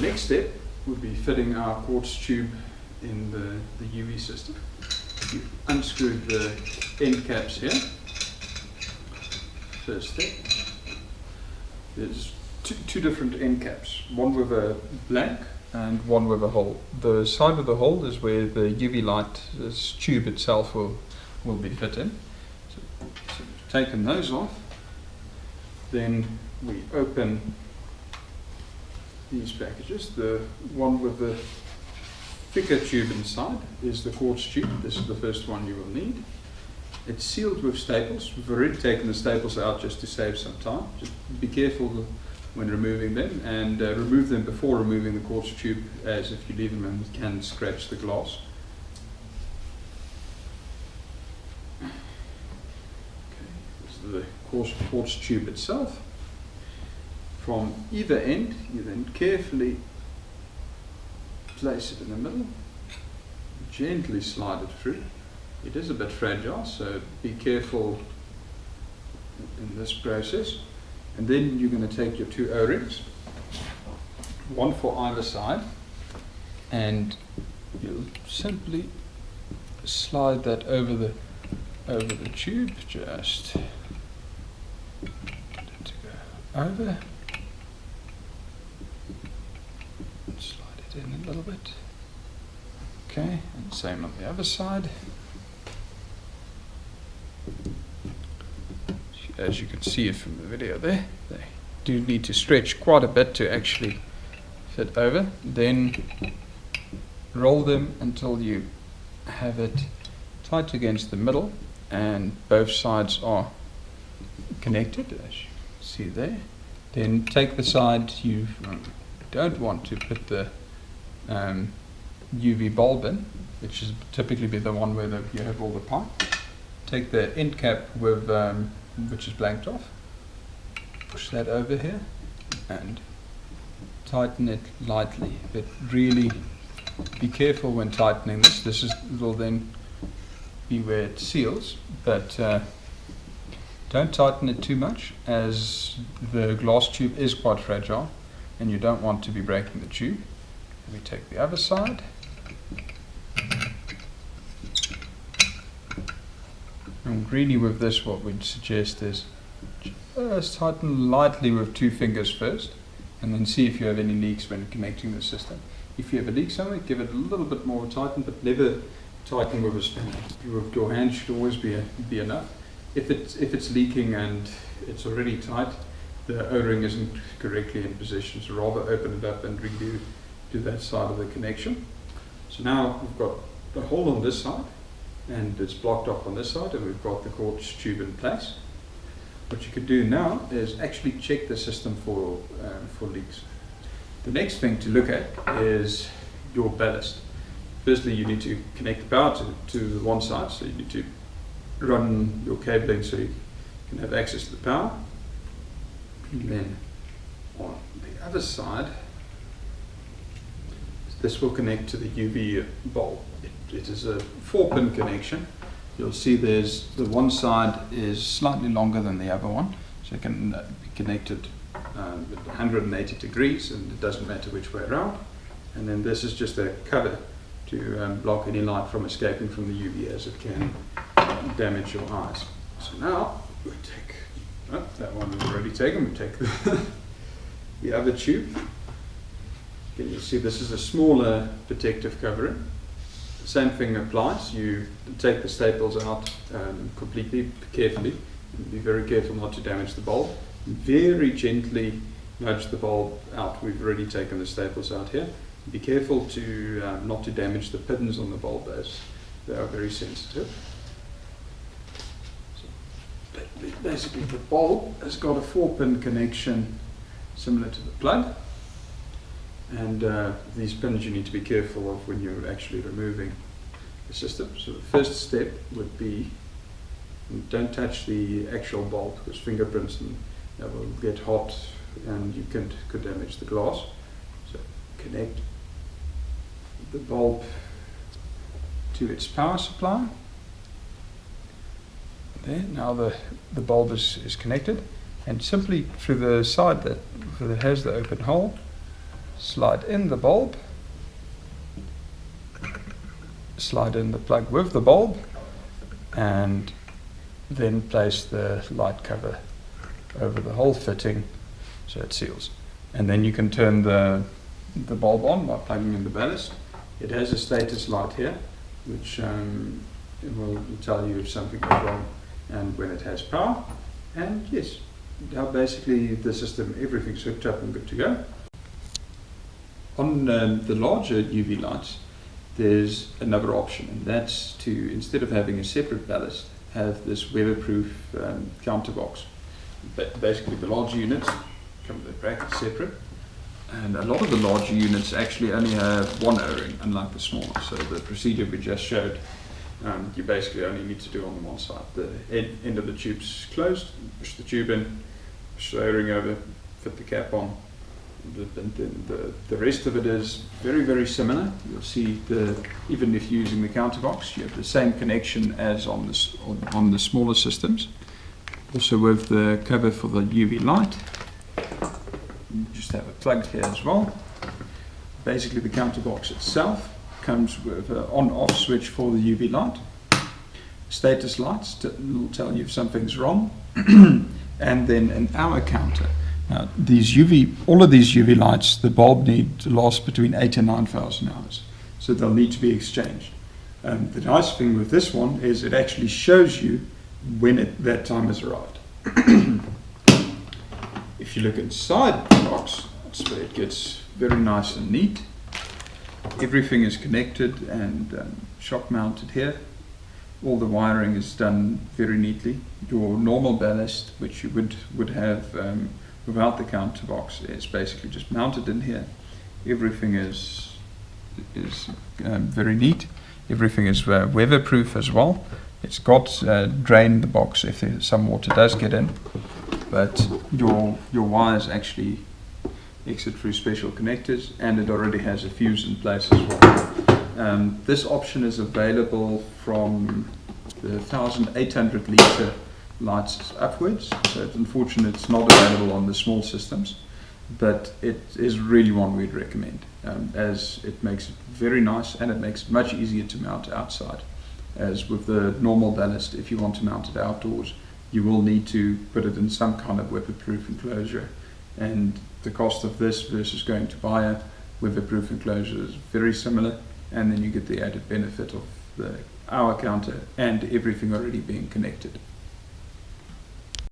next step would be fitting our quartz tube in the UV system. You unscrew the end caps here. First step. There's two different end caps, one with a blank and one with a hole. The side of the hole is where the UV light, this tube itself, will be fit in. So we've taken those off. Then we open these packages. The one with the thicker tube inside is the quartz tube. This is the first one you will need. It's sealed with staples. We've already taken the staples out just to save some time. Just be careful when removing them, and remove them before removing the quartz tube, as if you leave them in, it can scratch the glass. Okay, this is the quartz tube itself. From either end, you then carefully place it in the middle, gently slide it through. It is a bit fragile, so be careful in this process. And then you're going to take your two O-rings, one for either side, and you'll simply slide that over the tube, just get it to go over, slide it in a little bit. Okay, and same on the other side. As you can see it from the video there, they do need to stretch quite a bit to actually fit over. Then roll them until you have it tight against the middle and both sides are connected, as you see there. Then take the side you don't want to put the UV bulb in, which is typically be the one where you have all the pipe. Take the end cap with which is blanked off, push that over here and tighten it lightly, but really be careful when tightening this. This will then be where it seals, but don't tighten it too much, as the glass tube is quite fragile and you don't want to be breaking the tube. We take the other side. And really with this, what we'd suggest is just tighten lightly with two fingers first, and then see if you have any leaks when connecting the system. If you have a leak somewhere, give it a little bit more tighten, but never tighten with a spinner. With your hand should always be enough. If it's leaking and it's already tight, the O-ring isn't correctly in position, so rather open it up and redo that side of the connection. So now we've got the hole on this side, and it's blocked off on this side, and we've got the quartz tube in place. What you could do now is actually check the system for leaks. The next thing to look at is your ballast. Firstly, you need to connect the power to one side, so you need to run your cabling so you can have access to the power. And then on the other side, this will connect to the UV bulb. It is a 4-pin connection. You'll see there's the one side is slightly longer than the other one, so it can be connected at 180 degrees, and it doesn't matter which way around. And then this is just a cover to block any light from escaping from the UV, as it can damage your eyes. So now we take, that one is already taken, we take the other tube. Again, you'll see this is a smaller protective covering. The same thing applies. You take the staples out completely, carefully, and be very careful not to damage the bulb. Very gently nudge the bulb out. We've already taken the staples out here. Be careful to not to damage the pins on the bulb, as they are very sensitive. So basically the bulb has got a 4-pin connection similar to the plug. And these pins you need to be careful of when you're actually removing the system. So the first step would be, don't touch the actual bulb, because fingerprints and that will get hot and you could damage the glass. So connect the bulb to its power supply. There, now the bulb is connected, and simply through the side that has the open hole, slide in the bulb, slide in the plug with the bulb, and then place the light cover over the whole fitting so it seals. And then you can turn the bulb on by plugging in the ballast. It has a status light here, which will tell you if something is wrong and when it has power. And yes, now basically the system, everything's hooked up and good to go. On the larger UV lights, there's another option, and that's to, instead of having a separate ballast, have this weatherproof counter box. Basically the larger units come with a bracket separate, and a lot of the larger units actually only have one O-ring, unlike the smaller. So the procedure we just showed, you basically only need to do on the one side. The end of the tube's closed, push the tube in, push the O-ring over, fit the cap on. The rest of it is very, very similar. You'll see even if you're using the counter box, you have the same connection as on the smaller systems. Also with the cover for the UV light, you just have a plug here as well. Basically the counter box itself comes with an on-off switch for the UV light, status lights will tell you if something's wrong, and then an hour counter. Now, all of these UV lights, the bulb need to last between 8,000 and 9,000 hours, so they'll need to be exchanged. The nice thing with this one is it actually shows you when that time has arrived. If you look inside the box, that's where it gets very nice and neat. Everything is connected and shock mounted here. All the wiring is done very neatly. Your normal ballast, which you would have without the counter box, is basically just mounted in here. Everything is very neat. Everything is weatherproof as well. It's got drain the box if some water does get in, but your wires actually exit through special connectors, and it already has a fuse in place as well. This option is available from the 1,800 litre lights upwards, so it's unfortunate it's not available on the small systems, but it is really one we'd recommend, as it makes it very nice and it makes it much easier to mount outside. As with the normal ballast, if you want to mount it outdoors, you will need to put it in some kind of weatherproof enclosure, and the cost of this versus going to buy a weatherproof enclosure is very similar, and then you get the added benefit of the hour counter and everything already being connected.